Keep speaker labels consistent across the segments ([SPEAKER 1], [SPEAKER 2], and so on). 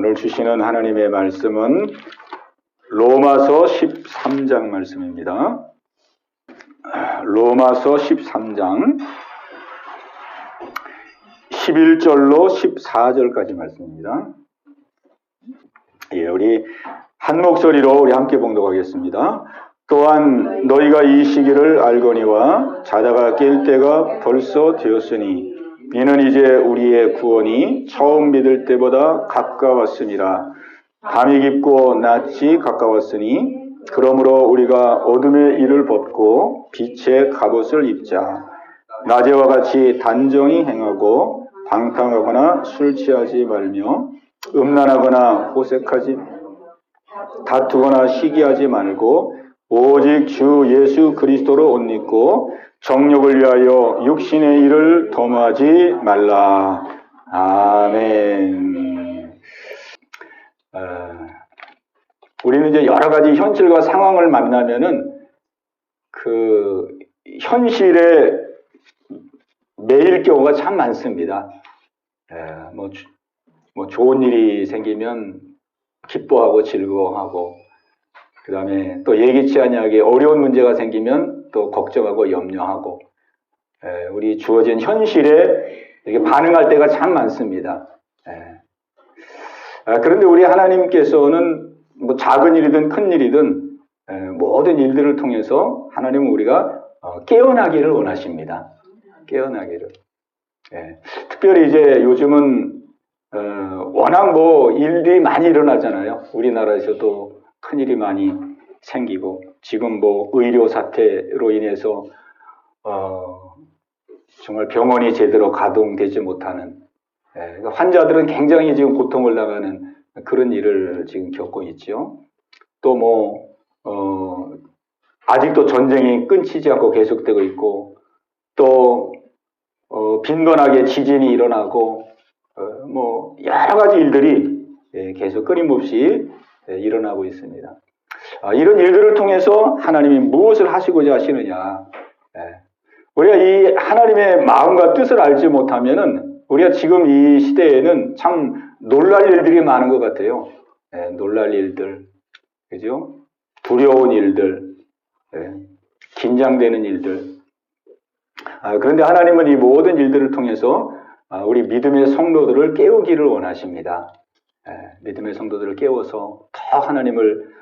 [SPEAKER 1] 오늘 주시는 하나님의 말씀은 로마서 13장 말씀입니다. 로마서 13장 11절로 14절까지 말씀입니다. 우리 한 목소리로 우리 함께 봉독하겠습니다. 또한 너희가 이 시기를 알거니와 자다가 깰 때가 벌써 되었으니 이는 이제 우리의 구원이 처음 믿을 때보다 가까웠음이라. 밤이 깊고 낮이 가까웠으니 그러므로 우리가 어둠의 일을 벗고 빛의 갑옷을 입자. 낮에와 같이 단정히 행하고 방탕하거나 술 취하지 말며 음란하거나 호색하지 다투거나 시기하지 말고 오직 주 예수 그리스도로 옷 입고 정욕을 위하여 육신의 일을 dom하지 말라. 아멘. 우리는 이제 여러 가지 현실과 상황을 만나면은 그 현실에 매일 경우가 참 많습니다. 뭐 좋은 일이 생기면 기뻐하고 즐거워하고, 그 다음에 또 예기치 아니하게 어려운 문제가 생기면 또 걱정하고 염려하고, 우리 주어진 현실에 이렇게 반응할 때가 참 많습니다. 그런데 우리 하나님께서는 뭐 작은 일이든 큰 일이든 모든 일들을 통해서 하나님은 우리가 깨어나기를 원하십니다. 깨어나기를. 특별히 이제 요즘은 워낙 뭐 일들이 많이 일어나잖아요. 우리나라에서도 큰 일이 많이 생기고, 지금 뭐 의료 사태로 인해서 정말 병원이 제대로 가동되지 못하는, 환자들은 굉장히 지금 고통을 당하는 그런 일을 지금 겪고 있죠. 또 뭐 아직도 전쟁이 끊이지 않고 계속되고 있고, 또 빈번하게 지진이 일어나고, 뭐 여러 가지 일들이 계속 끊임없이 일어나고 있습니다. 이런 일들을 통해서 하나님이 무엇을 하시고자 하시느냐? 우리가 이 하나님의 마음과 뜻을 알지 못하면은 우리가 지금 이 시대에는 참 놀랄 일들이 많은 것 같아요. 놀랄 일들, 그죠? 두려운 일들, 긴장되는 일들. 그런데 하나님은 이 모든 일들을 통해서 우리 믿음의 성도들을 깨우기를 원하십니다. 믿음의 성도들을 깨워서 더 하나님을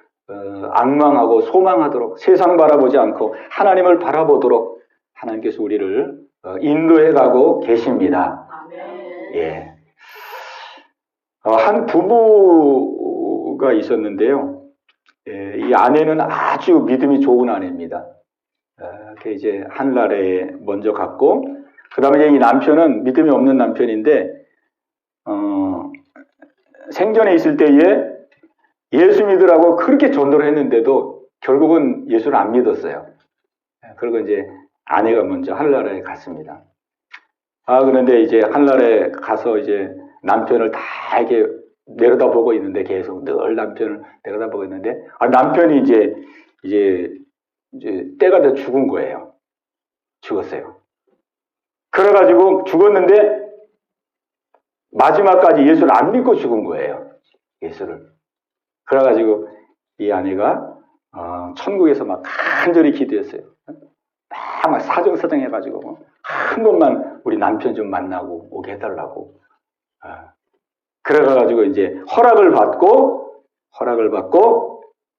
[SPEAKER 1] 앙망하고 소망하도록, 세상 바라보지 않고 하나님을 바라보도록 하나님께서 우리를 인도해 가고 계십니다. 예. 한 부부가 있었는데요. 이 아내는 아주 믿음이 좋은 아내입니다. 이제 하늘나라에 먼저 갔고, 그 다음에 이 남편은 믿음이 없는 남편인데, 생전에 있을 때에 예수 믿으라고 그렇게 전도를 했는데도 결국은 예수를 안 믿었어요. 그리고 이제 아내가 먼저 하늘나라에 갔습니다. 그런데 이제 하늘나라에 가서 이제 남편을 다 이렇게 내려다보고 있는데, 계속 늘 남편을 내려다보고 있는데, 남편이 이제 때가 돼 죽은 거예요. 죽었어요. 그래가지고 죽었는데 마지막까지 예수를 안 믿고 죽은 거예요. 예수를. 그래가지고 이 아내가 천국에서 막 간절히 기도했어요. 막 사정사정 해가지고 한 번만 우리 남편 좀 만나고 오게 해달라고. 그래가지고 이제 허락을 받고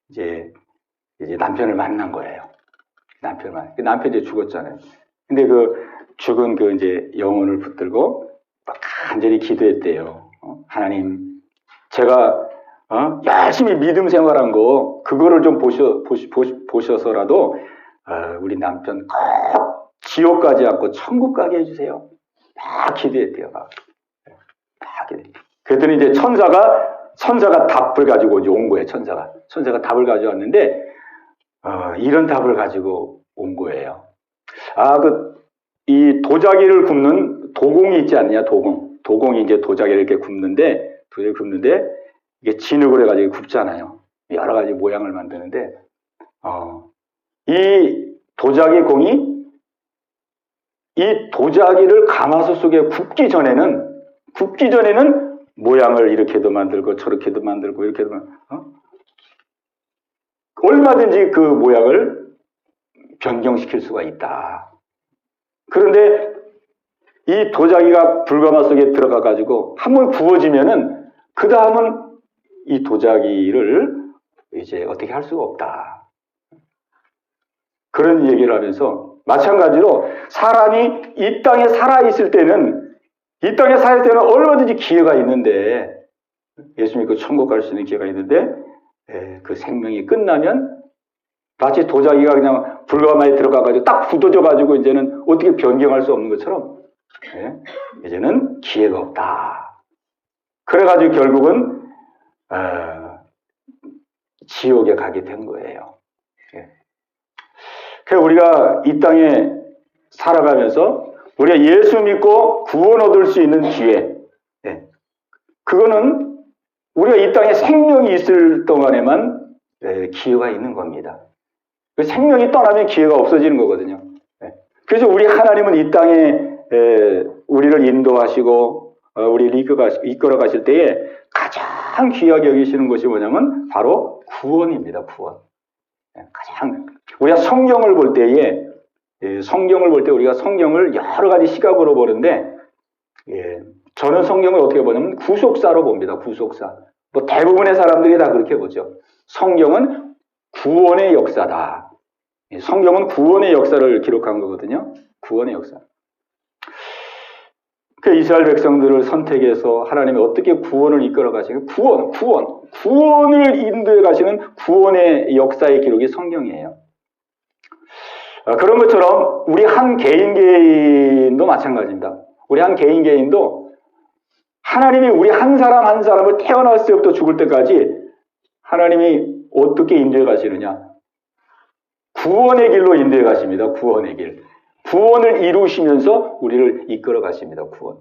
[SPEAKER 1] 이제 남편을 만난 거예요. 남편이 이제 죽었잖아요. 근데 그 죽은 그 이제 영혼을 붙들고 막 간절히 기도했대요. 하나님, 제가 열심히 믿음 생활한 거 그거를 좀 보셔서라도 우리 남편 꼭 지옥 가지 않고 천국 가게 해주세요. 막 기도했대요. 막 기도. 그랬더니 이제 천사가 답을 가지고 이제 온 거예요. 천사가 답을 가져왔는데 이런 답을 가지고 온 거예요. 이 도자기를 굽는 도공이 있지 않냐? 도공이 이제 도자기를 이렇게 굽는데 이게 진흙으로 해가지고 굽잖아요. 여러 가지 모양을 만드는데, 이 도자기 공이 이 도자기를 가마솥 속에 굽기 전에는 모양을 이렇게도 만들고 저렇게도 만들고 이렇게도 얼마든지 그 모양을 변경시킬 수가 있다. 그런데 이 도자기가 불가마 속에 들어가 가지고 한번 구워지면은 그 다음은 이 도자기를 이제 어떻게 할 수가 없다. 그런 얘기를 하면서 마찬가지로 사람이 이 땅에 살아있을 때는 얼마든지 기회가 있는데 예수 믿고 천국 갈 수 있는 기회가 있는데 그 생명이 끝나면 마치 도자기가 그냥 불가마에 들어가가지고 딱 굳어져가지고 이제는 어떻게 변경할 수 없는 것처럼 이제는 기회가 없다. 그래가지고 결국은 지옥에 가게 된 거예요. 그래서 우리가 이 땅에 살아가면서 우리가 예수 믿고 구원 얻을 수 있는 기회, 그거는 우리가 이 땅에 생명이 있을 동안에만 기회가 있는 겁니다. 그 생명이 떠나면 기회가 없어지는 거거든요. 그래서 우리 하나님은 이 땅에 우리를 인도하시고 우리를 이끌어 가실 때에 가장 귀하게 여기시는 것이 뭐냐면 바로 구원입니다. 구원. 가장 우리가 성경을 볼 때에 우리가 성경을 여러 가지 시각으로 보는데 저는 성경을 어떻게 보냐면 구속사로 봅니다. 구속사. 뭐 대부분의 사람들이 다 그렇게 보죠. 성경은 구원의 역사다. 성경은 구원의 역사를 기록한 거거든요. 구원의 역사. 그 이스라엘 백성들을 선택해서 하나님이 어떻게 구원을 이끌어 가시는 구원을 인도해 가시는 구원의 역사의 기록이 성경이에요. 그런 것처럼 우리 한 개인도 마찬가지입니다. 우리 한 개인도 하나님이 우리 한 사람 한 사람을 태어났을 때부터 죽을 때까지 하나님이 어떻게 인도해 가시느냐? 구원의 길로 인도해 가십니다. 구원의 길. 구원을 이루시면서 우리를 이끌어 가십니다. 구원.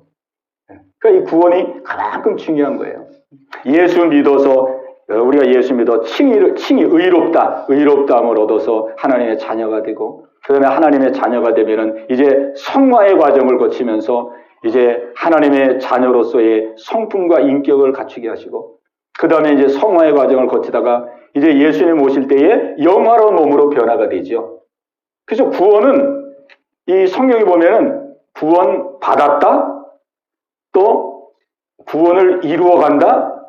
[SPEAKER 1] 그러니까 이 구원이 그만큼 중요한 거예요. 예수 믿어서 우리가 예수 믿어 칭이 의롭다함을 얻어서 하나님의 자녀가 되고 그 다음에 하나님의 자녀가 되면은 이제 성화의 과정을 거치면서 이제 하나님의 자녀로서의 성품과 인격을 갖추게 하시고 그 다음에 이제 성화의 과정을 거치다가 이제 예수님 오실 때에 영화로운 몸으로 변화가 되죠. 그래서 구원은 이 성경에 보면은 구원 받았다, 또 구원을 이루어간다,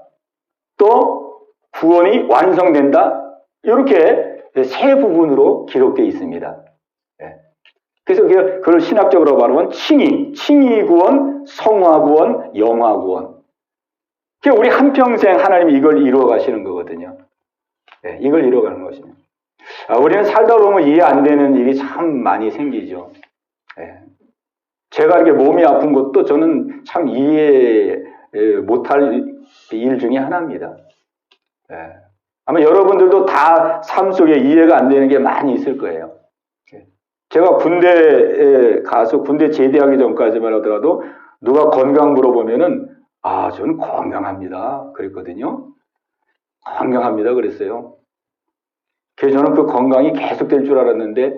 [SPEAKER 1] 또 구원이 완성된다, 이렇게 세 부분으로 기록되어 있습니다. 그래서 그걸 신학적으로 말하면 칭의 구원, 성화 구원, 영화 구원. 그러니까 우리 한평생 하나님이 이걸 이루어 가시는 거거든요. 이걸 이루어 가는 것입니다. 우리는 살다 보면 이해 안 되는 일이 참 많이 생기죠. 제가 이렇게 몸이 아픈 것도 저는 참 이해 못할 일 중에 하나입니다. 아마 여러분들도 다 삶 속에 이해가 안 되는 게 많이 있을 거예요. 제가 군대에 가서 군대 제대하기 전까지만 하더라도 누가 건강 물어보면은 저는 건강합니다. 그랬거든요. 건강합니다. 그랬어요. 그래서 저는 그 건강이 계속될 줄 알았는데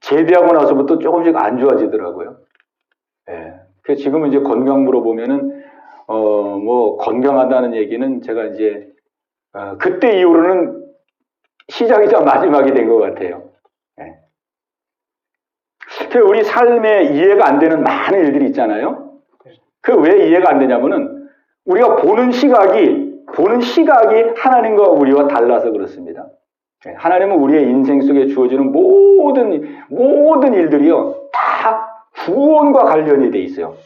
[SPEAKER 1] 제대하고 나서부터 조금씩 안 좋아지더라고요. 그래서 지금은 이제 건강 물어보면은 뭐 건강하다는 얘기는 제가 이제 그때 이후로는 시작이자 마지막이 된 것 같아요. 그래서 우리 삶에 이해가 안 되는 많은 일들이 있잖아요. 그 왜 이해가 안 되냐면은 우리가 보는 시각이 하나님과 우리와 달라서 그렇습니다. 하나님은 우리의 인생 속에 주어지는 모든 일들이요 다 구원과 관련이 돼 있어요.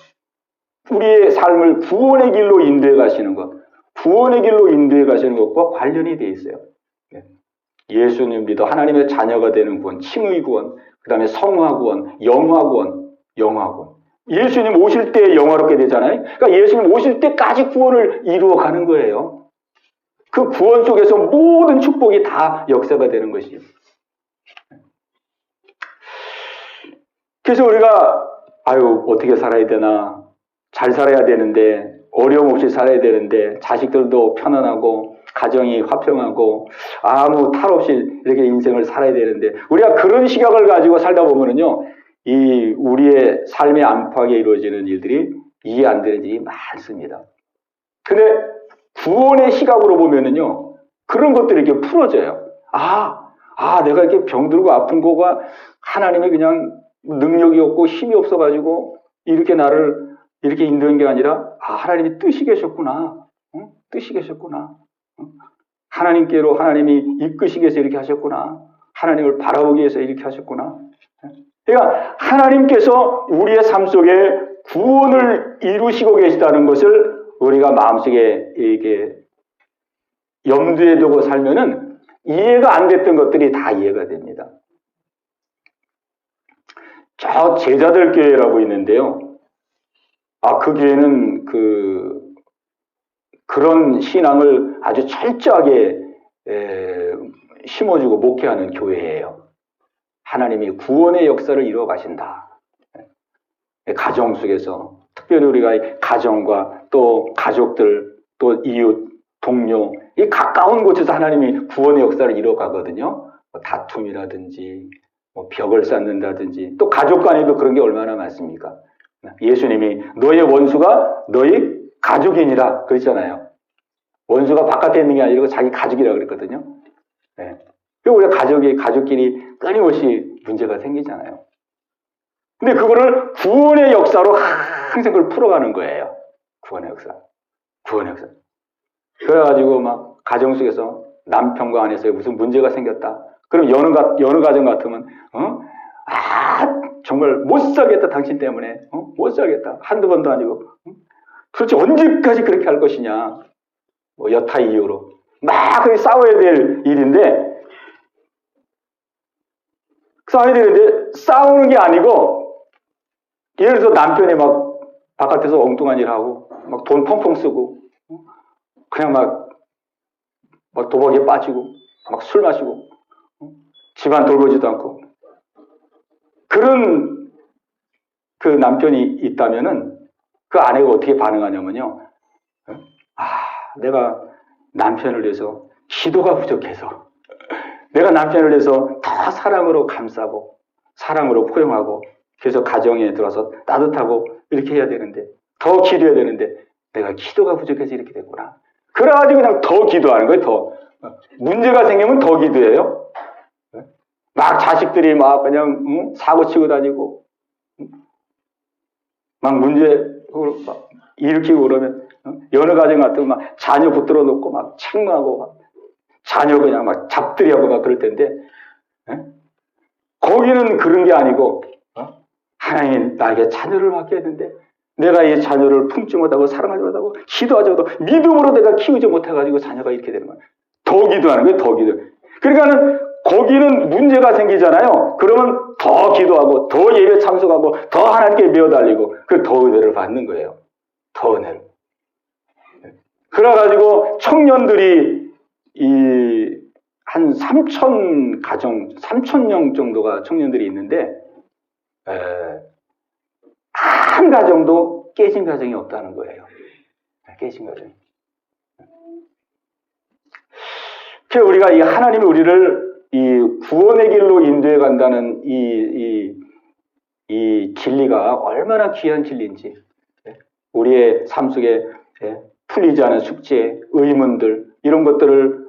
[SPEAKER 1] 우리의 삶을 구원의 길로 인도해 가시는 것과 관련이 돼 있어요. 예수님 믿어 하나님의 자녀가 되는 구원, 칭의 구원, 그 다음에 성화 구원, 영화 구원. 예수님 오실 때 영화롭게 되잖아요. 그러니까 예수님 오실 때까지 구원을 이루어 가는 거예요. 그 구원 속에서 모든 축복이 다 역사가 되는 것이죠. 그래서 우리가 어떻게 살아야 되나, 잘 살아야 되는데, 어려움 없이 살아야 되는데, 자식들도 편안하고 가정이 화평하고 아무 탈 없이 이렇게 인생을 살아야 되는데, 우리가 그런 시각을 가지고 살다 보면은요, 이 우리의 삶의 안팎에 이루어지는 일들이 이해 안 되는 일이 많습니다. 근데 구원의 시각으로 보면은요, 그런 것들이 이렇게 풀어져요. 내가 이렇게 병들고 아픈 거가 하나님이 그냥 능력이 없고 힘이 없어가지고 이렇게 나를 이렇게 인도한 게 아니라, 하나님이 뜻이 계셨구나. 뜻이 계셨구나. 하나님께로 하나님이 이끄시기 위해서 이렇게 하셨구나. 하나님을 바라보기 위해서 이렇게 하셨구나. 그러니까 하나님께서 우리의 삶 속에 구원을 이루시고 계시다는 것을 우리가 마음속에 이렇게 염두에 두고 살면은 이해가 안 됐던 것들이 다 이해가 됩니다. 저 제자들 교회라고 있는데요. 그 교회는 그런 신앙을 아주 철저하게 심어주고 목회하는 교회예요. 하나님이 구원의 역사를 이루어 가신다. 가정 속에서 특별히 우리가 가정과 또 가족들 또 이웃, 동료 이 가까운 곳에서 하나님이 구원의 역사를 이루어 가거든요. 다툼이라든지 벽을 쌓는다든지 또 가족 간에도 그런 게 얼마나 많습니까? 예수님이 너의 원수가 너의 가족이니라 그랬잖아요. 원수가 바깥에 있는 게 아니라 자기 가족이라 그랬거든요. 네. 우리가 가족끼리 끊임없이 문제가 생기잖아요. 근데 그거를 구원의 역사로 항상 그걸 풀어가는 거예요. 구원의 역사. 그래가지고 막 가정 속에서 남편과 아내사이에 무슨 문제가 생겼다. 그럼 여느 가정 같으면 정말 못 살겠다 당신 때문에 못 살겠다 한두 번도 아니고 도대체 언제까지 그렇게 할 것이냐 여타 이유로 막 그렇게 싸워야 될 일인데 싸우는 게 아니고 예를 들어서 남편이 막 바깥에서 엉뚱한 일 하고 막 돈 펑펑 쓰고 그냥 막 도박에 빠지고 막 술 마시고 집안 돌보지도 않고 그런 그 남편이 있다면은 그 아내가 어떻게 반응하냐면요. 내가 남편을 위해서 기도가 부족해서 내가 남편을 위해서 더 사랑으로 감싸고 사랑으로 포용하고 그래서 가정에 들어서 따뜻하고 이렇게 해야 되는데 더 기도해야 되는데 내가 기도가 부족해서 이렇게 됐구나. 그래가지고 그냥 더 기도하는 거예요. 더 문제가 생기면 더 기도해요. 막 자식들이 막 그냥 사고 치고 다니고 막 문제 막 일으키고 그러면 여느 가정 같으면 막 자녀 붙들어 놓고 막 책망하고 막 자녀 그냥 막 잡들이하고 막 그럴 텐데 거기는 그런 게 아니고 하나님 나에게 자녀를 맡겨야 되는데 내가 이 자녀를 품지 못하고 사랑하지 못하고 기도하지 못하고 믿음으로 내가 키우지 못해가지고 자녀가 이렇게 되는 거예요. 더 기도하는 거예요. 더 기도. 그러니까는 거기는 문제가 생기잖아요. 그러면 더 기도하고 더 예배 참석하고 더 하나님께 매어달리고 그 더 은혜를 받는 거예요. 더 은혜를. 그래가지고 청년들이 한 3,000 가정, 3,000명 정도가 청년들이 있는데 한 가정도 깨진 가정이 없다는 거예요. 깨진 가정이. 그래서 우리가 이 하나님이 우리를 이 구원의 길로 인도해 간다는 이 진리가 얼마나 귀한 진리인지 우리의 삶 속에 풀리지 않은 숙제, 의문들 이런 것들을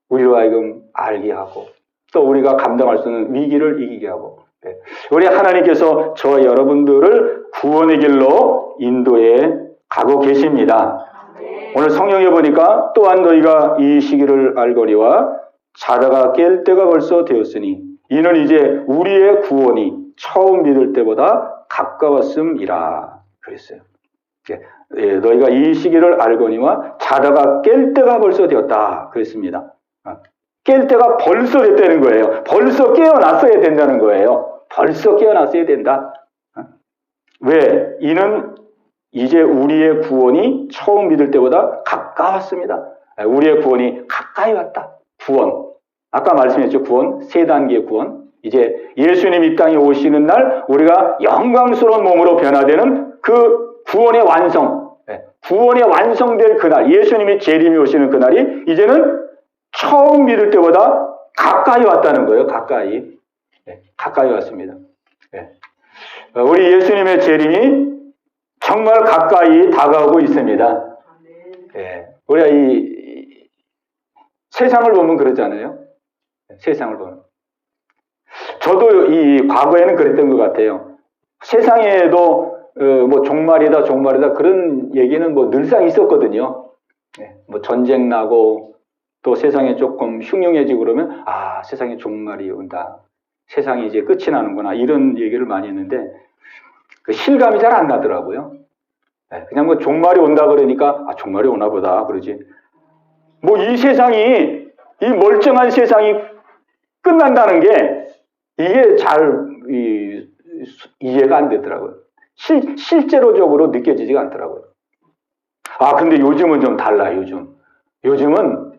[SPEAKER 1] 우리로 하여금 알게 하고 또 우리가 감당할 수 있는 위기를 이기게 하고 우리 하나님께서 저와 여러분들을 구원의 길로 인도해 가고 계십니다. 오늘 성경에 보니까 또한 너희가 이 시기를 알거니와 자다가 깰 때가 벌써 되었으니 이는 이제 우리의 구원이 처음 믿을 때보다 가까웠음이라 그랬어요. 너희가 이 시기를 알거니와 자다가 깰 때가 벌써 되었다 그랬습니다. 깰 때가 벌써 됐다는 거예요. 벌써 깨어났어야 된다는 거예요. 벌써 깨어났어야 된다. 왜? 이는 이제 우리의 구원이 처음 믿을 때보다 가까웠습니다. 우리의 구원이 가까이 왔다. 구원. 아까 말씀했죠. 구원. 세 단계의 구원. 이제 예수님 이 땅에 오시는 날 우리가 영광스러운 몸으로 변화되는 그 구원의 완성. 구원의 완성될 그날. 예수님이 재림이 오시는 그날이 이제는 처음 믿을 때보다 가까이 왔다는 거예요. 가까이. 가까이 왔습니다. 우리 예수님의 재림이 정말 가까이 다가오고 있습니다. 예. 우리가 이 세상을 보면 그러잖아요. 세상을 보면. 저도 이 과거에는 그랬던 것 같아요. 세상에도 뭐 종말이다 그런 얘기는 뭐 늘상 있었거든요. 뭐 전쟁 나고 또 세상이 조금 흉흉해지고 그러면 아 세상에 종말이 온다. 세상이 이제 끝이 나는구나 이런 얘기를 많이 했는데 그 실감이 잘 안 나더라고요. 그냥 뭐 종말이 온다 그러니까 아 종말이 오나 보다 그러지. 뭐 이 세상이 이 멀쩡한 세상이 끝난다는 게 이게 잘 이해가 안 되더라고요. 실제로적으로 느껴지지가 않더라고요. 아 근데 요즘은 좀 달라. 요즘은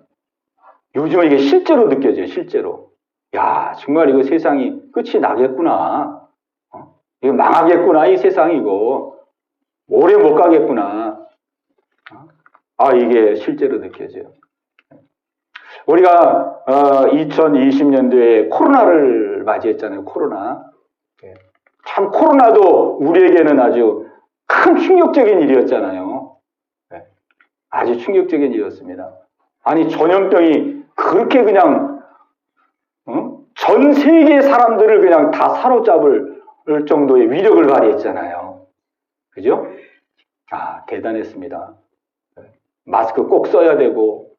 [SPEAKER 1] 이게 실제로 느껴져요. 실제로. 야 정말 이거 세상이 끝이 나겠구나. 이거 망하겠구나 이 세상이 이거. 오래 못 가겠구나. 아 이게 실제로 느껴져요. 우리가 2020년도에 코로나를 맞이했잖아요. 코로나. 참 코로나도 우리에게는 아주 큰 충격적인 일이었잖아요. 아주 충격적인 일이었습니다. 아니 전염병이 그렇게 그냥 전 세계 사람들을 그냥 다 사로잡을 정도의 위력을 발휘했잖아요. 그죠? 아 대단했습니다. 마스크 꼭 써야 되고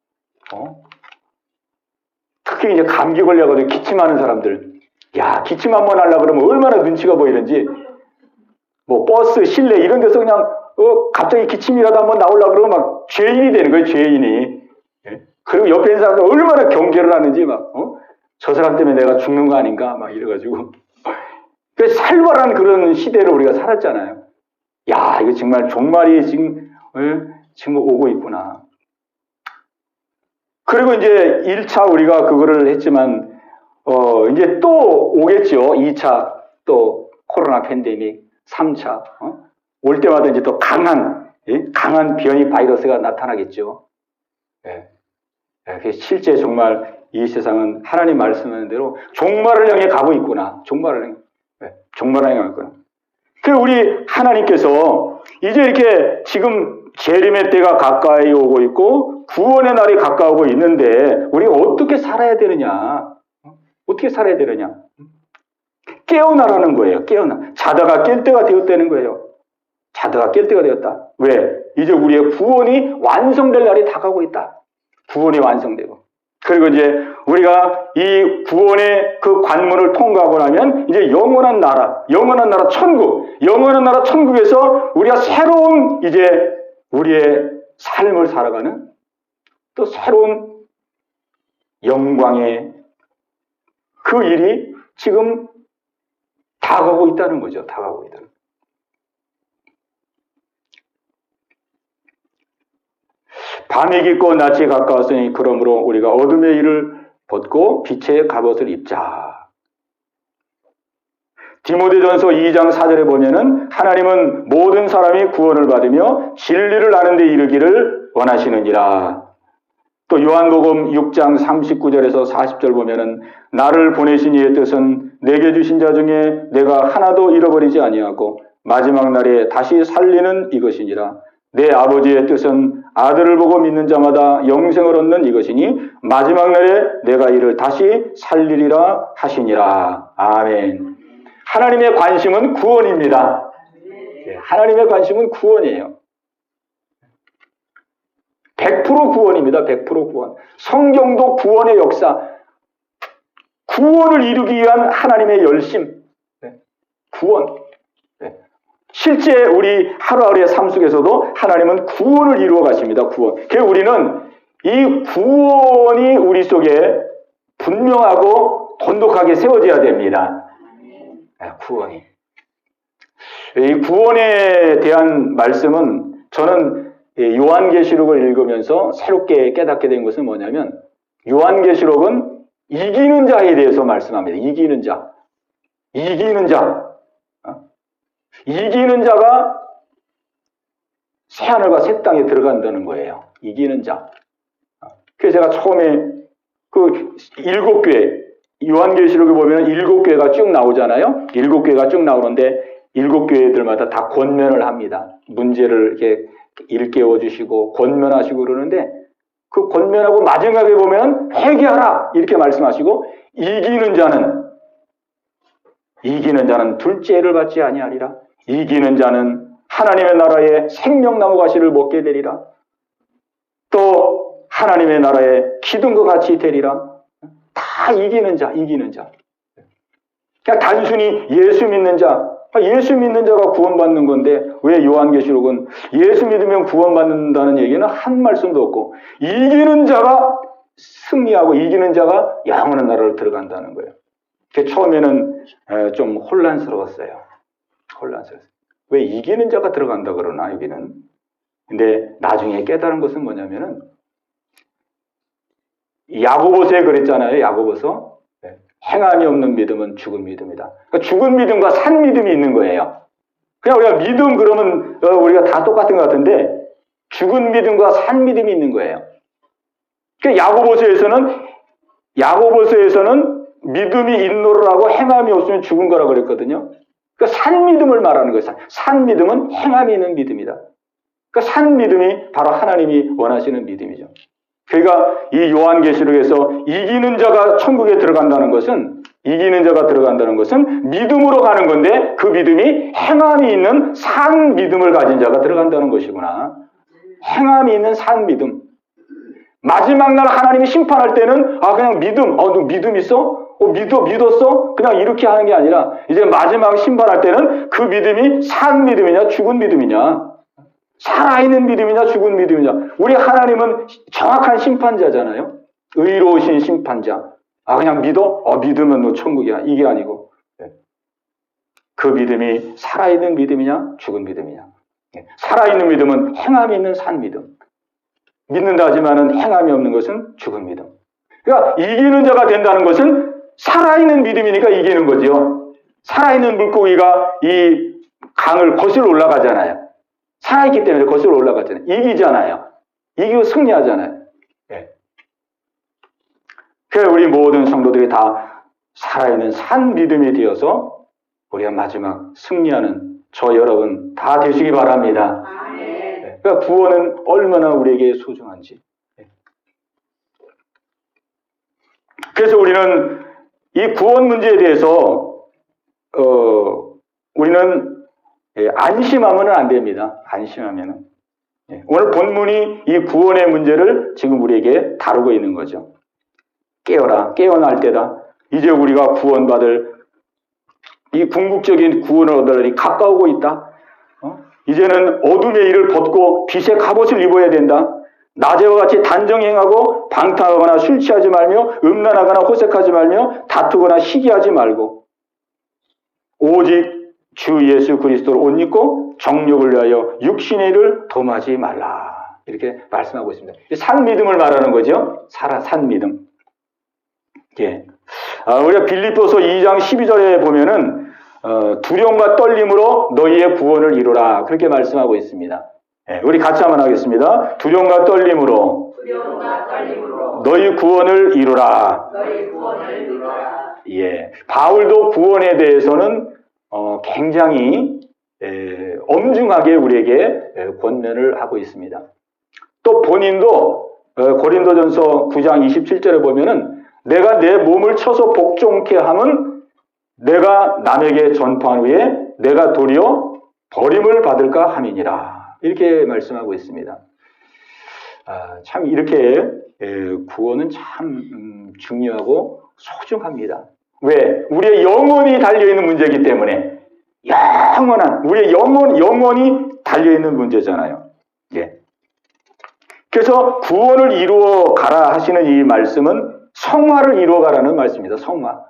[SPEAKER 1] 특히 이제 감기 걸려가지고 기침하는 사람들, 야 기침 한번 하려고 그러면 얼마나 눈치가 보이는지. 뭐 버스, 실내 이런 데서 그냥 갑자기 기침이라도 한번 나오려고 그러면 막 죄인이 되는 거예요. 죄인이. 그리고 옆에 있는 사람들 얼마나 경계를 하는지 막 저 사람 때문에 내가 죽는 거 아닌가 막 이래가지고. 그 살벌한 그런 시대를 우리가 살았잖아요. 야 이거 정말 종말이 지금 오고 있구나. 그리고 이제 1차 우리가 그거를 했지만 이제 또 오겠죠. 2차 또 코로나 팬데믹, 3차 올 때마다 이제 또 강한 변이 바이러스가 나타나겠죠. 실제 정말 이 세상은 하나님 말씀하는 대로 종말을 향해 가고 있구나. 종말을 향해 가고 있구나. 그 우리 하나님께서 이제 이렇게 지금 재림의 때가 가까이 오고 있고 구원의 날이 가까우고 있는데 우리가 어떻게 살아야 되느냐? 어떻게 살아야 되느냐? 깨어나라는 거예요. 깨어나. 자다가 깰 때가 되었다는 거예요. 자다가 깰 때가 되었다. 왜? 이제 우리의 구원이 완성될 날이 다가오고 있다. 구원이 완성되고. 그리고 이제 우리가 이 구원의 그 관문을 통과하고 나면 이제 영원한 나라 영원한 나라 천국에서 우리가 새로운 이제 우리의 삶을 살아가는 또 새로운 영광의 그 일이 지금 다가오고 있다는 거죠. 다가오고 있다는 거죠. 밤이 깊고 낮이 가까웠으니 그러므로 우리가 어둠의 일을 벗고 빛의 갑옷을 입자. 디모데전서 2장 4절에 보면은 하나님은 모든 사람이 구원을 받으며 진리를 아는 데 이르기를 원하시느니라. 또 요한복음 6장 39절에서 40절 보면은 나를 보내신 이의 뜻은 내게 주신 자 중에 내가 하나도 잃어버리지 아니하고 마지막 날에 다시 살리는 이것이니라. 내 아버지의 뜻은 아들을 보고 믿는 자마다 영생을 얻는 이것이니 마지막 날에 내가 이를 다시 살리리라 하시니라. 아멘. 하나님의 관심은 구원입니다. 하나님의 관심은 구원이에요. 100% 구원입니다. 100% 구원. 성경도 구원의 역사, 구원을 이루기 위한 하나님의 열심, 구원. 실제 우리 하루하루의 삶 속에서도 하나님은 구원을 이루어 가십니다. 구원. 그래서 우리는 이 구원이 우리 속에 분명하고 돈독하게 세워져야 됩니다. 구원이. 이 구원에 대한 말씀은 저는 요한계시록을 읽으면서 새롭게 깨닫게 된 것은 뭐냐면 요한계시록은 이기는 자에 대해서 말씀합니다. 이기는 자. 이기는 자가 새하늘과 새 땅에 들어간다는 거예요. 이기는 자. 그래서 제가 처음에 그 7교회, 요한계시록에 보면 7교회가 쭉 나오잖아요. 7교회가 쭉 나오는데 7교회들마다 다 권면을 합니다. 문제를 이렇게 일깨워 주시고 권면하시고 그러는데 그 권면하고 마지막에 보면 회개하라 이렇게 말씀하시고 이기는 자는 둘째를 받지 아니하리라. 이기는 자는 하나님의 나라의 생명나무 가시를 먹게 되리라. 또 하나님의 나라의 기둥과 같이 되리라. 다 이기는 자. 그냥 단순히 예수 믿는 자가 구원받는 건데 왜 요한계시록은 예수 믿으면 구원받는다는 얘기는 한 말씀도 없고 이기는 자가 승리하고 이기는 자가 영원한 나라로 들어간다는 거예요. 처음에는 좀 혼란스러웠어요. 왜 이기는 자가 들어간다 그러나 여기는. 근데 나중에 깨달은 것은 뭐냐면은 야고보서에 그랬잖아요. 야고보서. 행함이 없는 믿음은 죽은 믿음이다. 그러니까 죽은 믿음과 산 믿음이 있는 거예요. 그냥 우리가 믿음 그러면 우리가 다 똑같은 것 같은데 죽은 믿음과 산 믿음이 있는 거예요. 그러니까 야고보서에서는 믿음이 있노라고 행함이 없으면 죽은 거라고 그랬거든요. 그러니까 산 믿음을 말하는 거예요. 산 믿음은 행함이 있는 믿음이다. 그러니까 산 믿음이 바로 하나님이 원하시는 믿음이죠. 그러니까 이 요한계시록에서 이기는 자가 천국에 들어간다는 것은 믿음으로 가는 건데 그 믿음이 행함이 있는 산 믿음을 가진 자가 들어간다는 것이구나. 행함이 있는 산 믿음. 마지막 날 하나님이 심판할 때는 그냥 믿음. 너 믿음 있어? 믿었어? 그냥 이렇게 하는 게 아니라 이제 마지막 심판할 때는 그 믿음이 산 믿음이냐 죽은 믿음이냐. 살아있는 믿음이냐 죽은 믿음이냐. 우리 하나님은 정확한 심판자잖아요. 의로우신 심판자. 그냥 믿어? 믿으면 너 천국이야. 이게 아니고 그 믿음이 살아있는 믿음이냐 죽은 믿음이냐. 살아있는 믿음은 행함이 있는 산 믿음. 믿는다 하지만은 행함이 없는 것은 죽은 믿음. 그러니까 이기는 자가 된다는 것은 살아있는 믿음이니까 이기는 거죠. 살아있는 물고기가 이 강을 거슬러 올라가잖아요. 살아있기 때문에 거슬러 올라갔잖아요. 이기잖아요. 이기고 승리하잖아요. 그래서 우리 모든 성도들이 다 살아있는 산 믿음이 되어서 우리가 마지막 승리하는 저 여러분 다 되시기 바랍니다. 그러니까 구원은 얼마나 우리에게 소중한지. 그래서 우리는 이 구원 문제에 대해서 우리는 안심하면 안 됩니다. 안심하면은. 오늘 본문이 이 구원의 문제를 지금 우리에게 다루고 있는 거죠. 깨어라, 깨어날 때다. 이제 우리가 구원받을 이 궁극적인 구원을 얻을 날이 가까우고 있다. 이제는 어둠의 일을 벗고 빛의 갑옷을 입어야 된다. 낮에와 같이 단정행하고 방탕하거나 술 취하지 말며 음란하거나 호색하지 말며 다투거나 시기하지 말고 오직 주 예수 그리스도를 옷 입고 정욕을 위하여 육신의 일을 dom하지 말라. 이렇게 말씀하고 있습니다. 산 믿음을 말하는 거죠. 산 믿음. 우리가 빌립보서 2장 12절에 보면은 두려움과 떨림으로 너희의 구원을 이루라. 그렇게 말씀하고 있습니다. 우리 같이 한번 하겠습니다. 두려움과 떨림으로 너희 구원을 이루라. 바울도 구원에 대해서는 굉장히 엄중하게 우리에게 권면을 하고 있습니다. 또 본인도 고린도전서 9장 27절에 보면은 내가 내 몸을 쳐서 복종케 함은 내가 남에게 전파한 후에 내가 도리어 버림을 받을까 함이니라. 이렇게 말씀하고 있습니다. 참 이렇게 구원은 참 중요하고 소중합니다. 왜? 우리의 영혼이 달려있는 문제이기 때문에 우리의 영혼이 달려있는 문제잖아요. 그래서 구원을 이루어 가라 하시는 이 말씀은 성화를 이루어 가라는 말씀입니다. 성화.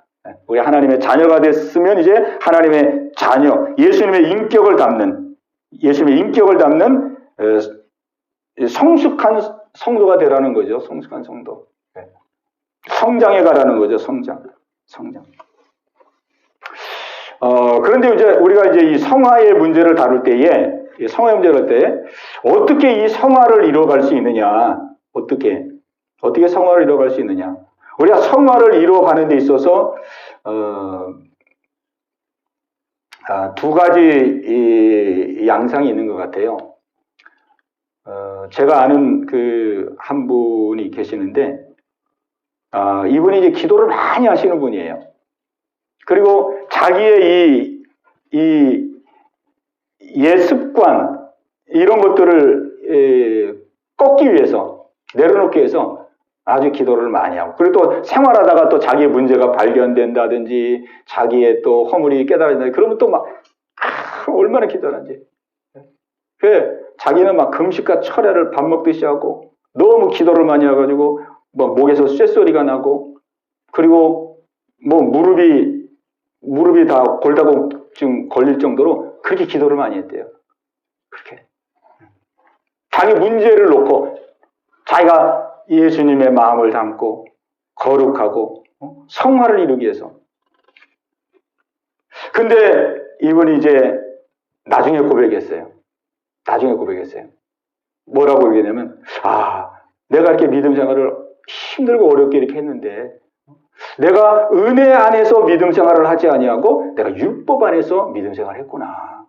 [SPEAKER 1] 우리 하나님의 자녀가 됐으면 이제 하나님의 자녀, 예수님의 인격을 담는 성숙한 성도가 되라는 거죠. 성숙한 성도. 성장해 가라는 거죠. 성장. 그런데 이제 우리가 이 성화의 문제를 다룰 때에, 어떻게 이 성화를 이루어갈 수 있느냐? 어떻게 성화를 이루어갈 수 있느냐? 우리가 성화를 이루어가는 데 있어서 두 가지 양상이 있는 것 같아요. 제가 아는 한 분이 계시는데, 이분이 이제 기도를 많이 하시는 분이에요. 그리고 자기의 이 예습관, 이런 것들을 꺾기 위해서, 내려놓기 위해서 아주 기도를 많이 하고, 그리고 또 생활하다가 또 자기의 문제가 발견된다든지, 자기의 또 허물이 깨달아진다든지, 그러면 또 막, 얼마나 기도하는지. 자기는 막 금식과 철야를 밥 먹듯이 하고, 너무 기도를 많이 해가지고, 뭐 목에서 쇳소리가 나고, 그리고 뭐 무릎이 다 골다공증 걸릴 정도로 그렇게 기도를 많이 했대요. 그렇게. 자기 문제를 놓고, 자기가 예수님의 마음을 담고, 거룩하고, 성화를 이루기 위해서. 근데 이분이 이제 나중에 고백했어요. 뭐라고 얘기하냐면, 내가 이렇게 믿음 생활을 힘들고 어렵게 이렇게 했는데, 내가 은혜 안에서 믿음 생활을 하지 아니하고 내가 율법 안에서 믿음 생활을 했구나.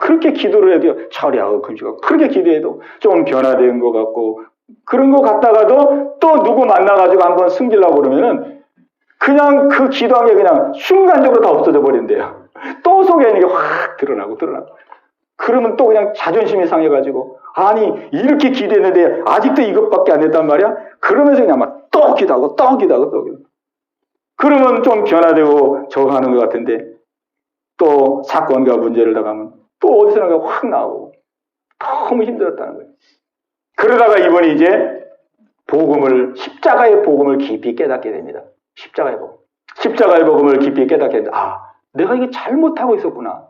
[SPEAKER 1] 그렇게 기도를 해도, 철야하고 금식하고 그렇게 기도해도 좀 변화된 것 같고, 그런 것 같다가도 또 누구 만나가지고 한번 숨기려고 그러면은 그냥 그 기도한 게 그냥 순간적으로 다 없어져 버린대요. 또 속에 있는 게 확 드러나고. 그러면 또 그냥 자존심이 상해가지고, 아니 이렇게 기도했는데 아직도 이것밖에 안 됐단 말이야? 그러면서 그냥 막 또 기도하고. 그러면 좀 변화되고 적응하는 것 같은데, 또 사건과 문제를 당하면 또 어디서나 확 나오고 너무 힘들었다는 거예요. 그러다가 이번에 이제 십자가의 복음을 깊이 깨닫게 됩니다. 십자가의 복음을 깊이 깨닫게 됩니다. 내가 이게 잘못하고 있었구나.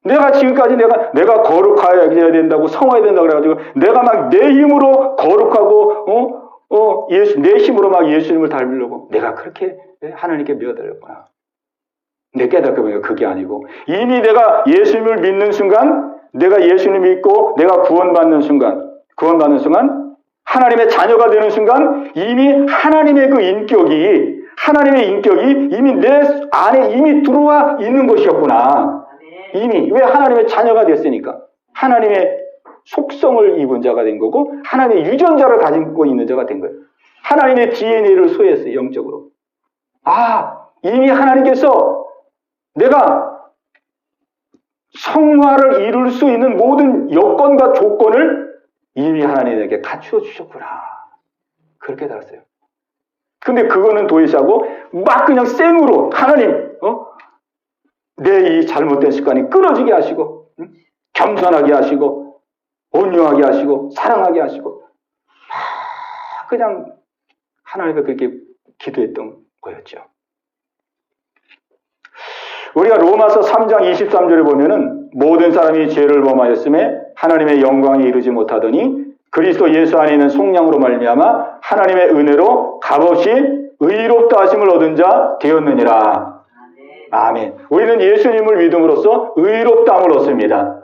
[SPEAKER 1] 내가 지금까지 내가 거룩해야 된다고, 성화해야 된다고 그래가지고, 내가 막 내 힘으로 거룩하고, 내 힘으로 막 예수님을 닮으려고, 내가 그렇게 하나님께 매어들렸구나. 내 깨닫게 보니까 그게 아니고, 이미 내가 예수님을 믿는 순간, 내가 예수님을 믿고, 내가 구원받는 순간, 하나님의 자녀가 되는 순간, 이미 하나님의 하나님의 인격이 이미 내 안에 이미 들어와 있는 것이었구나. 이미. 왜? 하나님의 자녀가 됐으니까. 하나님의 속성을 입은 자가 된 거고, 하나님의 유전자를 가지고 있는 자가 된 거예요. 하나님의 DNA를 소유했어요, 영적으로. 이미 하나님께서 내가 성화를 이룰 수 있는 모든 여건과 조건을 이미 하나님에게 갖추어 주셨구나. 그렇게 달았어요. 근데 그거는 도외시하고 막 그냥 생으로 하나님, 내 이 잘못된 습관이 끊어지게 하시고, 겸손하게 하시고, 온유하게 하시고, 사랑하게 하시고, 그냥 하나님께 그렇게 기도했던 거였죠. 우리가 로마서 3장 23절에 보면은, 모든 사람이 죄를 범하였음에 하나님의 영광에 이르지 못하더니 그리스도 예수 안에 있는 속량으로 말미암아 하나님의 은혜로 값없이 의롭다 하심을 얻은 자 되었느니라. 아멘. 우리는 예수님을 믿음으로써 의롭다함을 얻습니다.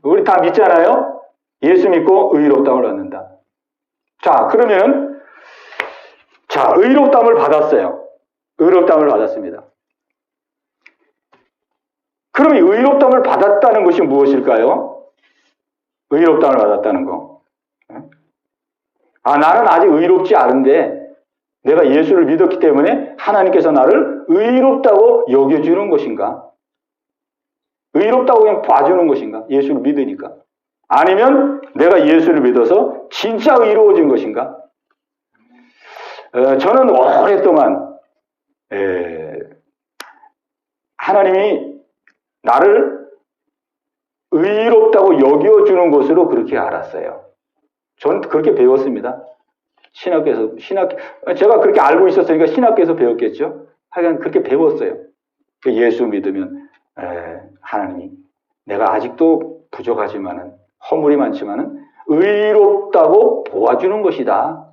[SPEAKER 1] 우리 다 믿잖아요? 예수 믿고 의롭다함을 얻는다. 자, 그러면, 의롭다함을 받았어요. 의롭다함을 받았습니다. 그럼 이 의롭다함을 받았다는 것이 무엇일까요? 의롭다함을 받았다는 거. 나는 아직 의롭지 않은데, 내가 예수를 믿었기 때문에 하나님께서 나를 의롭다고 여겨주는 것인가? 의롭다고 그냥 봐주는 것인가? 예수를 믿으니까. 아니면 내가 예수를 믿어서 진짜 의로워진 것인가? 저는 오랫동안 하나님이 나를 의롭다고 여겨주는 것으로 그렇게 알았어요. 저는 그렇게 배웠습니다. 제가 그렇게 알고 있었으니까 신학교에서 배웠겠죠. 하여간 그렇게 배웠어요. 예수 믿으면 하나님이 내가 아직도 부족하지만은, 허물이 많지만은 의롭다고 보아주는 것이다.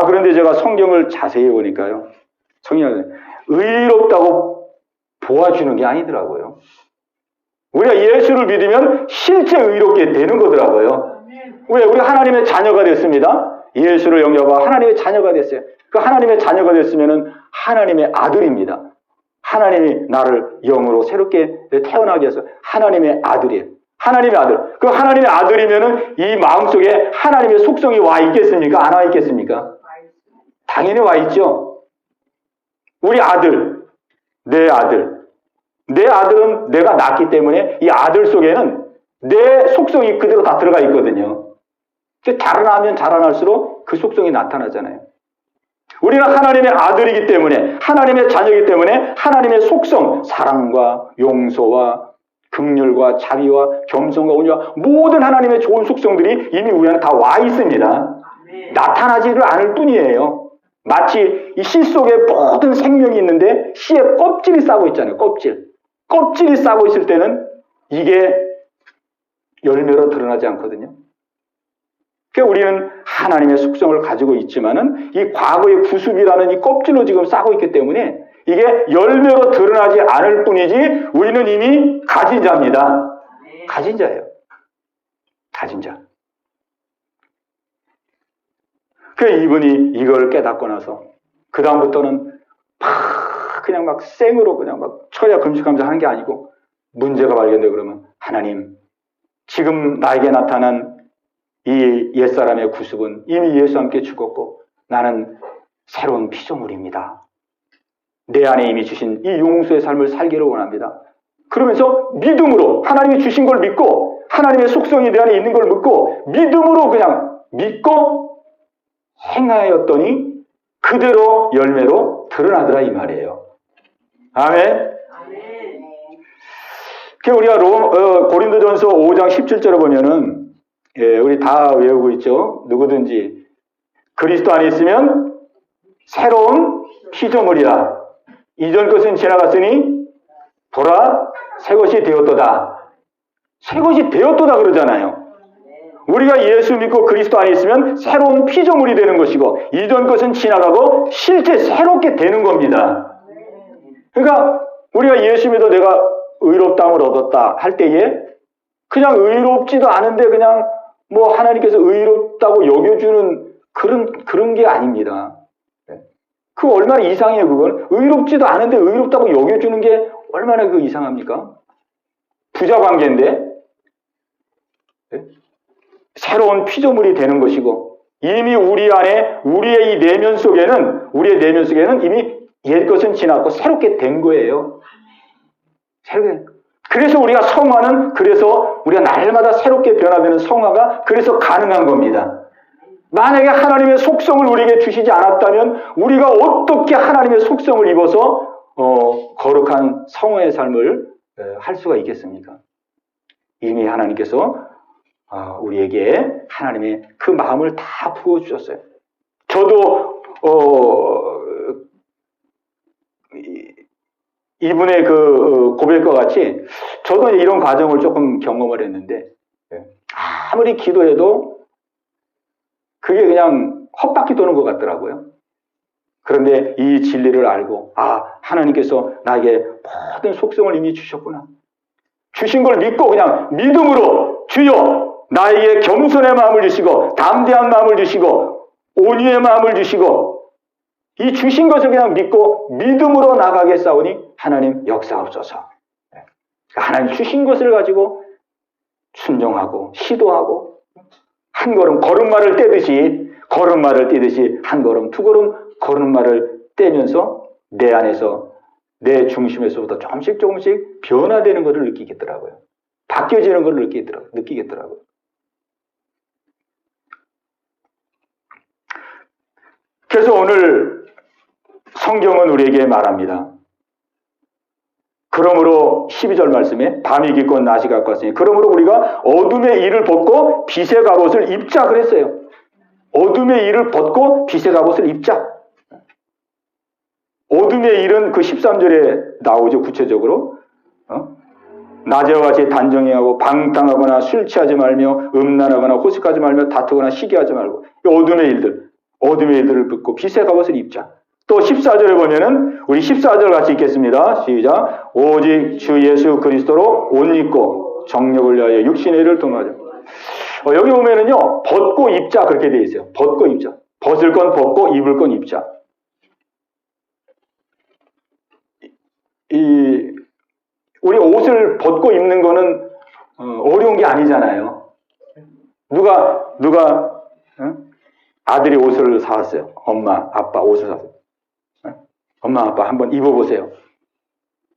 [SPEAKER 1] 그런데 제가 성경을 자세히 보니까요, 성경을 의롭다고 보아주는 게 아니더라고요. 우리가 예수를 믿으면 실제 의롭게 되는 거더라고요. 왜? 우리 하나님의 자녀가 됐습니다. 예수를 영접하고 하나님의 자녀가 됐어요. 그 하나님의 자녀가 됐으면은 하나님의 아들입니다. 하나님이 나를 영으로 새롭게 태어나게 해서 하나님의 아들이에요. 하나님의 아들. 그 하나님의 아들이면은 이 마음속에 하나님의 속성이 와 있겠습니까? 안 와 있겠습니까? 당연히 와 있죠. 우리 아들, 내 아들. 내 아들은 내가 낳기 때문에 이 아들 속에는 내 속성이 그대로 다 들어가 있거든요. 자라나면 자라날수록 그 속성이 나타나잖아요. 우리가 하나님의 아들이기 때문에, 하나님의 자녀이기 때문에 하나님의 속성, 사랑과 용서와 긍휼과 자비와 겸손과 온유와 모든 하나님의 좋은 속성들이 이미 우리 안에 다 와 있습니다. 나타나지를 않을 뿐이에요. 마치 이 씨 속에 모든 생명이 있는데 씨에 껍질이 싸고 있잖아요. 껍질이 싸고 있을 때는 이게 열매로 드러나지 않거든요. 그러니까 우리는 하나님의 속성을 가지고 있지만은 이 과거의 구습이라는 이 껍질로 지금 싸고 있기 때문에 이게 열매로 드러나지 않을 뿐이지 우리는 이미 가진 자입니다. 가진 자예요. 가진 자. 그래서 이분이 이걸 깨닫고 나서 그 다음부터는 그냥 막 생으로 그냥 막 철야 금식하면서 하는 게 아니고 문제가 발견돼 그러면 하나님 지금 나에게 나타난 이 옛사람의 구습은 이미 예수와 함께 죽었고 나는 새로운 피조물입니다. 내 안에 이미 주신 이 용서의 삶을 살기를 원합니다. 그러면서 믿음으로 하나님이 주신 걸 믿고 하나님의 속성이 내 안에 있는 걸 믿고 믿음으로 그냥 믿고 행하였더니 그대로 열매로 드러나더라 이 말이에요. 아멘. 우리가 고린도전서 5장 17절에 보면은 우리 다 외우고 있죠. 누구든지 그리스도 안에 있으면 새로운 피조물이라. 이전 것은 지나갔으니 보라 새 것이 되었도다. 새 것이 되었도다 그러잖아요. 우리가 예수 믿고 그리스도 안에 있으면 새로운 피조물이 되는 것이고 이전 것은 지나가고 실제 새롭게 되는 겁니다. 그러니까 우리가 예수 믿어 내가 의롭다함을 얻었다 할 때에 그냥 의롭지도 않은데 그냥 뭐 하나님께서 의롭다고 여겨주는 그런 게 아닙니다. 그 얼마나 이상해요, 그건. 의롭지도 않은데 의롭다고 여겨주는 게 얼마나 그 이상합니까? 부자 관계인데. 새로운 피조물이 되는 것이고, 이미 우리 안에, 우리의 이 내면 속에는 이미 옛 것은 지났고 새롭게 된 거예요. 그래서 우리가 성화는, 그래서 우리가 날마다 새롭게 변화되는 성화가 그래서 가능한 겁니다. 만약에 하나님의 속성을 우리에게 주시지 않았다면 우리가 어떻게 하나님의 속성을 입어서 거룩한 성화의 삶을 할 수가 있겠습니까? 이미 하나님께서 우리에게 하나님의 그 마음을 다 부어주셨어요. 저도 이분의 그 고백과 같이 저도 이런 과정을 조금 경험을 했는데 아무리 기도해도 그게 그냥 헛바퀴 도는 것 같더라고요. 그런데 이 진리를 알고 하나님께서 나에게 모든 속성을 이미 주셨구나. 주신 걸 믿고 그냥 믿음으로 주여 나에게 겸손의 마음을 주시고 담대한 마음을 주시고 온유의 마음을 주시고 이 주신 것을 그냥 믿고 믿음으로 나가겠사오니 하나님 역사옵소서. 하나님 주신 것을 가지고 순종하고 시도하고 한 걸음 걸음마를 떼듯이 한 걸음 두 걸음 걸음마를 떼면서 내 안에서 내 중심에서부터 조금씩 변화되는 것을 느끼겠더라고요. 바뀌어지는 것을 느끼겠더라고요. 그래서 오늘 성경은 우리에게 말합니다. 그러므로 12절 말씀에 밤이 깊고 낮이 가까웠으니 그러므로 우리가 어둠의 일을 벗고 빛의 갑옷을 입자 그랬어요. 어둠의 일을 벗고 빛의 갑옷을 입자. 어둠의 일은 그 13절에 나오죠. 구체적으로 낮에와 같이 단정해하고 방탕하거나 술 취하지 말며 음란하거나 호색하지 말며 다투거나 시기하지 말고 어둠의 일들을 벗고 빛의 갑옷을 입자. 또 14절에 보면은 우리 14절 같이 읽겠습니다. 시작. 오직 주 예수 그리스도로 옷 입고 정욕을 위하여 육신의 일을 도모하자. 여기 보면은요 벗고 입자 그렇게 되어 있어요. 벗고 입자. 벗을 건 벗고 입을 건 입자. 우리 옷을 벗고 입는 거는 어려운 게 아니잖아요. 누가 아들이 옷을 사왔어요. 엄마, 아빠 옷을 사왔어요. 엄마, 아빠 한번 입어보세요.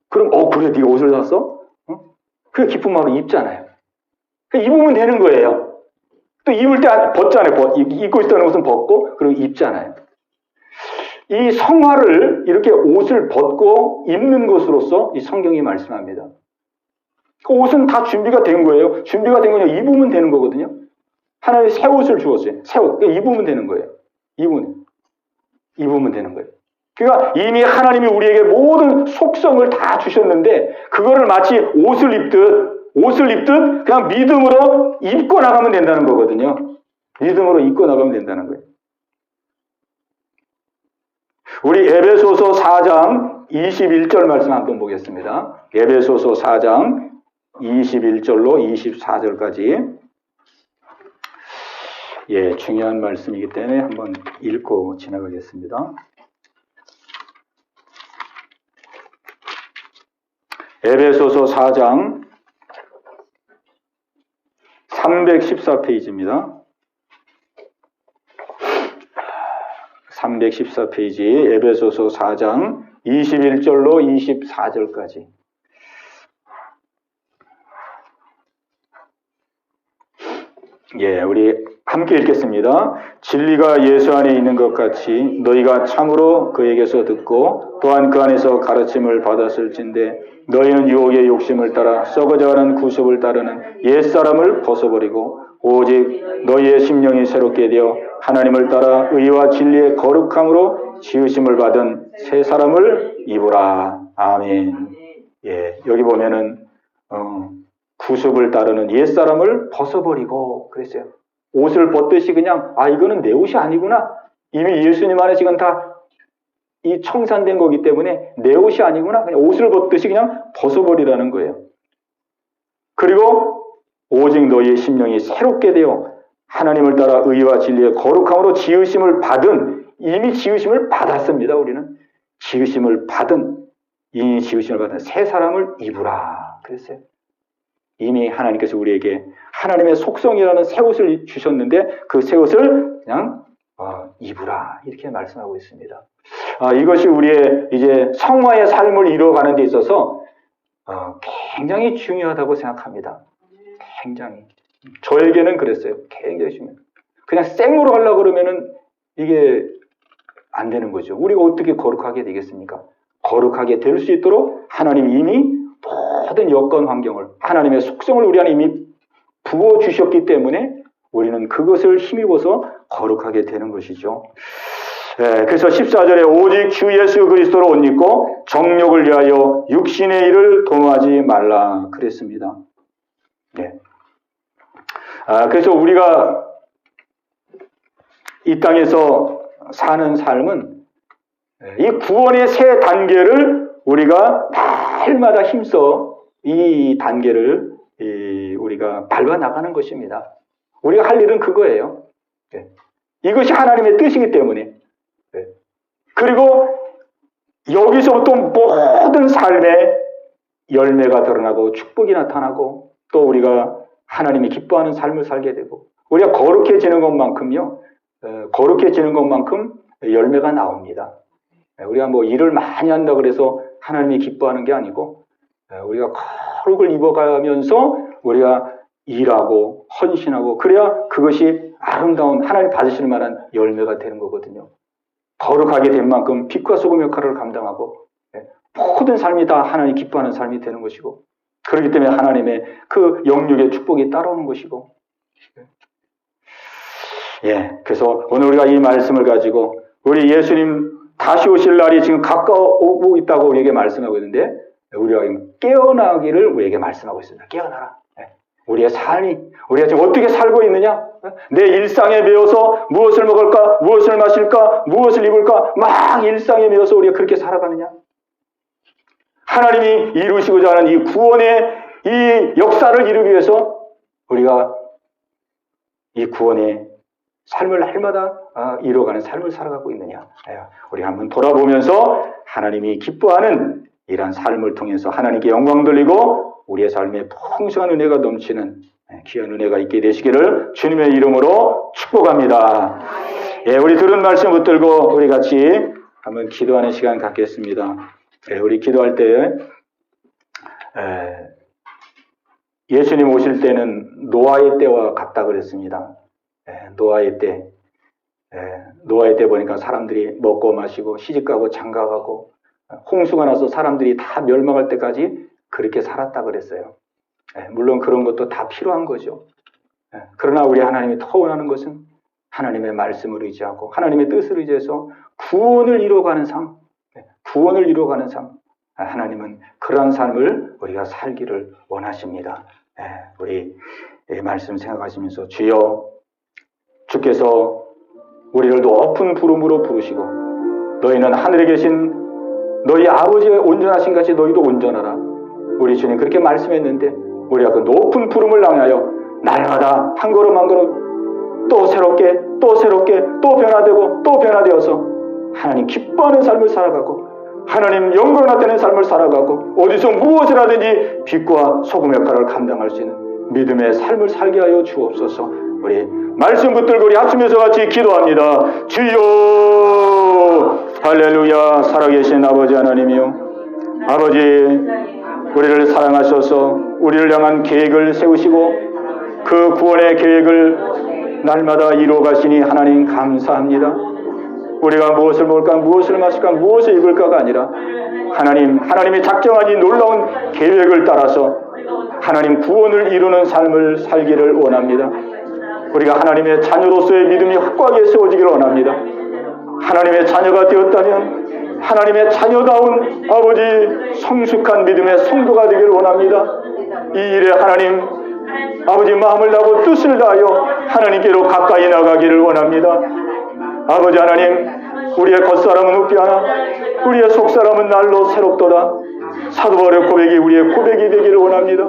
[SPEAKER 1] 그럼 그래 네가 옷을 샀어? 그래 기쁜 마음으로 입잖아요. 입으면 되는 거예요. 또 입을 때 벗잖아요. 입고 있었던 옷은 벗고 그리고 입잖아요. 이 성화를 이렇게 옷을 벗고 입는 것으로서 이 성경이 말씀합니다. 그 옷은 다 준비가 된 거예요. 준비가 된 거냐 입으면 되는 거거든요. 하나님이 새 옷을 주었어요. 새 옷. 입으면 되는 거예요. 입으면 되는 거예요. 그러니까 이미 하나님이 우리에게 모든 속성을 다 주셨는데 그거를 마치 옷을 입듯 그냥 믿음으로 입고 나가면 된다는 거거든요. 믿음으로 입고 나가면 된다는 거예요. 우리 에베소서 4장 21절 말씀 한번 보겠습니다. 에베소서 4장 21절로 24절까지 중요한 말씀이기 때문에 한번 읽고 지나가겠습니다. 에베소서 4장 314페이지입니다. 314페이지 에베소서 4장 21절로 24절까지. 우리 함께 읽겠습니다. 진리가 예수 안에 있는 것 같이 너희가 참으로 그에게서 듣고 또한 그 안에서 가르침을 받았을진데 너희는 유혹의 욕심을 따라 썩어져가는 구습을 따르는 옛사람을 벗어버리고 오직 너희의 심령이 새롭게 되어 하나님을 따라 의와 진리의 거룩함으로 지으심을 받은 새 사람을 입으라. 아멘. 여기 보면은 구습을 따르는 옛사람을 벗어버리고 그랬어요. 옷을 벗듯이 그냥 이거는 내 옷이 아니구나. 이미 예수님 안에 지금 다 이 청산된 거기 때문에 내 옷이 아니구나. 그냥 옷을 벗듯이 그냥 벗어버리라는 거예요. 그리고 오직 너희의 심령이 새롭게 되어 하나님을 따라 의와 진리의 거룩함으로 지으심을 받은 이미 지으심을 받았습니다. 우리는 지으심을 받은 새 사람을 입으라 그랬어요. 이미 하나님께서 우리에게 하나님의 속성이라는 새 옷을 주셨는데 그 새 옷을 그냥 입으라 이렇게 말씀하고 있습니다. 이것이 우리의 이제 성화의 삶을 이루어가는 데 있어서 굉장히 중요하다고 생각합니다. 굉장히. 저에게는 그랬어요. 굉장히 중요해요. 그냥 생으로 하려고 그러면은 이게 안 되는 거죠. 우리가 어떻게 거룩하게 되겠습니까? 거룩하게 될 수 있도록 하나님이 이미 모든 여건 환경을 하나님의 속성을 우리 안에 이미 부어주셨기 때문에 우리는 그것을 힘입어서 거룩하게 되는 것이죠. 그래서 14절에 오직 주 예수 그리스도로 옷 입고 정욕을 위하여 육신의 일을 도모하지 말라 그랬습니다. 그래서 우리가 이 땅에서 사는 삶은 이 구원의 새 단계를 우리가 날마다 힘써 이 단계를 우리가 밟아 나가는 것입니다. 우리가 할 일은 그거예요. 이것이 하나님의 뜻이기 때문에. 그리고 여기서부터 모든 삶의 열매가 드러나고 축복이 나타나고 또 우리가 하나님이 기뻐하는 삶을 살게 되고 우리가 거룩해지는 것만큼요. 거룩해지는 것만큼 열매가 나옵니다. 우리가 뭐 일을 많이 한다 그래서 하나님이 기뻐하는 게 아니고 우리가 거룩을 입어가면서 우리가 일하고 헌신하고 그래야 그것이 아름다운 하나님 받으실 만한 열매가 되는 거거든요. 거룩하게 된 만큼 빛과 소금 역할을 감당하고 모든 삶이 다 하나님 기뻐하는 삶이 되는 것이고 그렇기 때문에 하나님의 그 영육의 축복이 따라오는 것이고 그래서 오늘 우리가 이 말씀을 가지고 우리 예수님 다시 오실 날이 지금 가까워오고 있다고 우리에게 말씀하고 있는데 우리가 깨어나기를 우리에게 말씀하고 있습니다. 깨어나라. 우리의 삶이 우리가 지금 어떻게 살고 있느냐? 내 일상에 매여서 무엇을 먹을까? 무엇을 마실까? 무엇을 입을까? 막 일상에 매여서 우리가 그렇게 살아가느냐? 하나님이 이루시고자 하는 이 구원의 이 역사를 이루기 위해서 우리가 이 구원의 삶을 날마다 이루어가는 삶을 살아가고 있느냐? 우리 한번 돌아보면서 하나님이 기뻐하는 이런 삶을 통해서 하나님께 영광 돌리고 우리의 삶에 풍성한 은혜가 넘치는 귀한 은혜가 있게 되시기를 주님의 이름으로 축복합니다. 예, 우리 들은 말씀 붙들고 우리 같이 한번 기도하는 시간 갖겠습니다. 예, 우리 기도할 때 예수님 오실 때는 노아의 때와 같다 그랬습니다. 노아의 때. 노아의 때 보니까 사람들이 먹고 마시고 시집가고 장가가고 홍수가 나서 사람들이 다 멸망할 때까지 그렇게 살았다 그랬어요. 물론 그런 것도 다 필요한 거죠. 그러나 우리 하나님이 더 원하는 것은 하나님의 말씀을 의지하고 하나님의 뜻을 의지해서 구원을 이루어가는 삶, 구원을 이루어가는 삶. 하나님은 그러한 삶을 우리가 살기를 원하십니다. 우리 말씀 생각하시면서 주여, 주께서 우리를 높은 부름으로 부르시고 너희는 하늘에 계신 너희 아버지의 온전하신 같이 너희도 온전하라. 우리 주님 그렇게 말씀했는데 우리가 그 높은 부름을 향하여 날마다 한 걸음 한 걸음 또 새롭게 또 변화되고 또 변화되어서 하나님 기뻐하는 삶을 살아가고 하나님 영광 나타내는 삶을 살아가고 어디서 무엇을 하든지 빛과 소금 역할을 감당할 수 있는 믿음의 삶을 살게 하여 주옵소서. 우리 말씀 붙들고 우리 합심해서 같이 기도합니다. 주여, 할렐루야. 살아계신 아버지 하나님이요, 아버지 우리를 사랑하셔서 우리를 향한 계획을 세우시고 그 구원의 계획을 날마다 이루어 가시니 하나님 감사합니다. 우리가 무엇을 먹을까, 무엇을 마실까, 무엇을 입을까가 아니라 하나님이 작정한 이 놀라운 계획을 따라서 하나님 구원을 이루는 삶을 살기를 원합니다. 우리가 하나님의 자녀로서의 믿음이 확고하게 세워지기를 원합니다. 하나님의 자녀가 되었다면 하나님의 자녀다운 아버지 성숙한 믿음의 성도가 되기를 원합니다. 이 일에 하나님 아버지 마음을 다하고 뜻을 다하여 하나님께로 가까이 나가기를 원합니다. 아버지 하나님, 우리의 겉사람은 웃비하나 우리의 속사람은 날로 새롭도다. 사도 바울의 고백이 우리의 고백이 되기를 원합니다.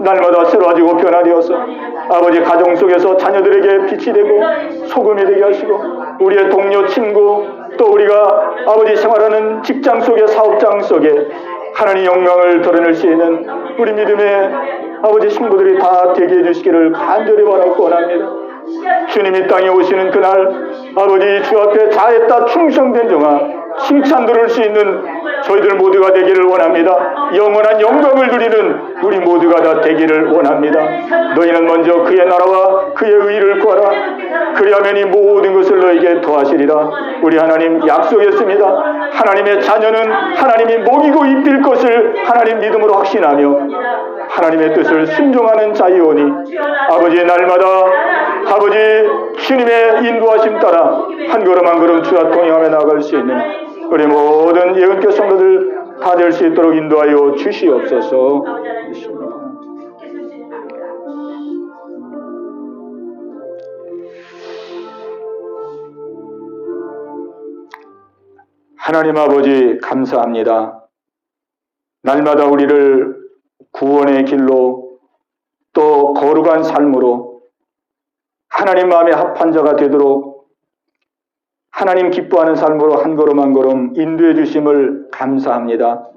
[SPEAKER 1] 날마다 새로워지고 변화되어서 아버지 가정 속에서 자녀들에게 빛이 되고 소금이 되게 하시고 우리의 동료 친구 또 우리가 아버지 생활하는 직장 속에 사업장 속에 하나님 영광을 드러낼 수 있는 우리 믿음의 아버지 신부들이 다 되게 해주시기를 간절히 바라고 원합니다. 주님이 땅에 오시는 그날 아버지 주 앞에 다했다 충성된 종아 칭찬 들을 수 있는 저희들 모두가 되기를 원합니다. 영원한 영광을 누리는 우리 모두가 다 되기를 원합니다. 너희는 먼저 그의 나라와 그의 의를 구하라. 그리하면 이 모든 것을 너에게 더하시리라. 우리 하나님 약속했습니다. 하나님의 자녀는 하나님이 먹이고 입힐 것을 하나님 믿음으로 확신하며 하나님의 뜻을 순종하는 자이오니 아버지의 날마다 아버지 주님의 인도하심 따라 한 걸음 한 걸음 주와 동행하며 나아갈 수 있는 우리 모든 예언교 성도들 다 될 수 있도록 인도하여 주시옵소서. 하나님 아버지 감사합니다. 날마다 우리를 구원의 길로 또 거룩한 삶으로 하나님 마음에 합한 자가 되도록 하나님 기뻐하는 삶으로 한 걸음 한 걸음 인도해 주심을 감사합니다.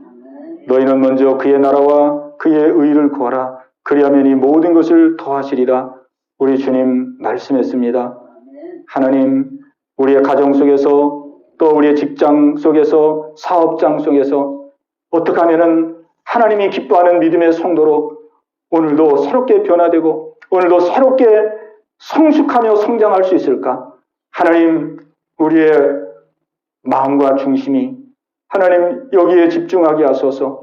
[SPEAKER 1] 너희는 먼저 그의 나라와 그의 의를 구하라. 그리하면 이 모든 것을 더하시리라. 우리 주님 말씀했습니다. 하나님 우리의 가정 속에서 또 우리의 직장 속에서 사업장 속에서 어떻게 하면은 하나님이 기뻐하는 믿음의 성도로 오늘도 새롭게 변화되고 오늘도 새롭게 성숙하며 성장할 수 있을까? 하나님 우리의 마음과 중심이 하나님 여기에 집중하게 하소서.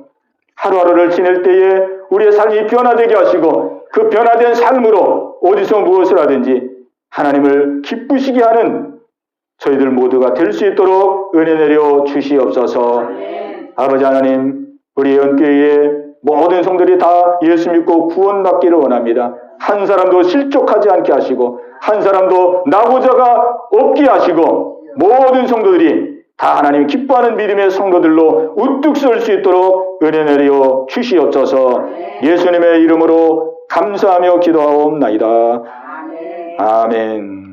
[SPEAKER 1] 하루하루를 지낼 때에 우리의 삶이 변화되게 하시고 그 변화된 삶으로 어디서 무엇을 하든지 하나님을 기쁘시게 하는 저희들 모두가 될 수 있도록 은혜 내려 주시옵소서. 아버지 하나님 우리 연교회의 모든 성들이 다 예수 믿고 구원받기를 원합니다. 한 사람도 실족하지 않게 하시고 한 사람도 나고자가 없게 하시고 모든 성도들이 다 하나님 기뻐하는 믿음의 성도들로 우뚝 설 수 있도록 은혜 내려 주시옵소서. 예수님의 이름으로 감사하며 기도하옵나이다. 아멘.